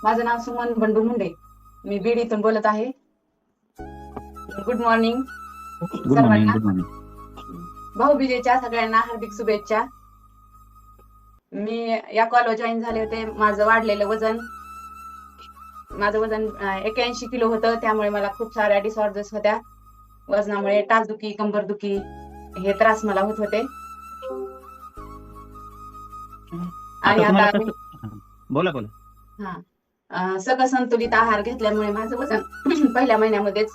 माझं नाव सुमन बंडू मुंडे. मी बीड इथून बोलत आहे. Good morning good morning. सर्वांना. Good morning. भाऊबीजेच्या सगळ्यांना हार्दिक शुभेच्छा. मी या कॉलवर जॉईन झाले होते. माझं वाढलेलं वजन 81 किलो होतं. त्यामुळे मला खूप साऱ्या डिसऑर्डर्स होत्या. वजनामुळे टाचदुखी, कंबरदुखी हे त्रास मला होत होते. आणि तुम्हाला आता कसं बोला सगळं संतुलित आहार घेतल्यामुळे माझं वजन पहिल्या महिन्यामध्येच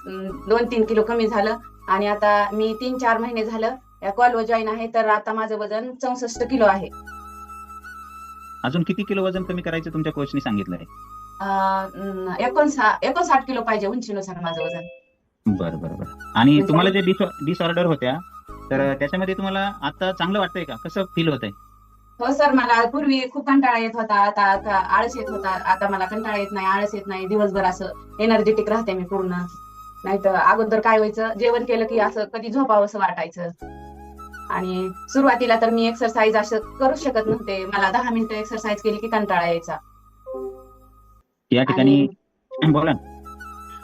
2-3 किलो कमी झालं. आणि आता मी 3-4 महिने झालं या कॉलवर जॉईन आहे. तर आता माझं वजन 64 किलो आहे. अजून किती किलो वजन कमी करायचं तुमच्या कोचने सांगितलंय? 59 किलो पाहिजे उंचीनुसार माझं वजन. बरं बरं बरं. आणि तुम्हाला जे डिसऑर्डर होत्या तर त्याच्यामध्ये तुम्हाला आता चांगलं वाटतंय का? कसं फील होतंय? हो सर, मला पूर्वी खूप कंटाळा येत होता. आता आळस येत होता. आता मला कंटाळा येत नाही, आळस येत नाही. दिवसभर असं एनर्जेटिक राहते मी पूर्ण. नाहीतर अगोदर काय व्हायचं, जेवण केलं की असं कधी झोपावं असं वाटायचं. आणि सुरुवातीला तर मी एक्सरसाइज असं करू शकत नव्हते. मला 10 मिनिटं एक्सरसाइज केली की कंटाळा यायचा. या ठिकाणी बोला.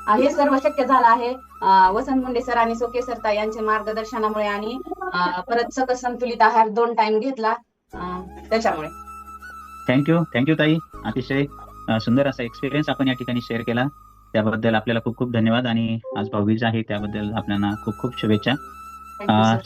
हे सर्व शक्य झालं आहे वसंत मुंडे सर आणि सोके सर यांच्या मार्गदर्शनामुळे आणि परत सकस संतुलित आहार 2 टाइम घेतला त्याच्यामुळे. थँक्यू ताई. अतिशय सुंदर असा एक्सपिरियन्स आपण या ठिकाणी शेअर केला. त्याबद्दल आपल्याला खूप खूप धन्यवाद. आणि आज भाऊबीज आहे त्याबद्दल आपल्याला खूप खूप शुभेच्छा. Thank you sir.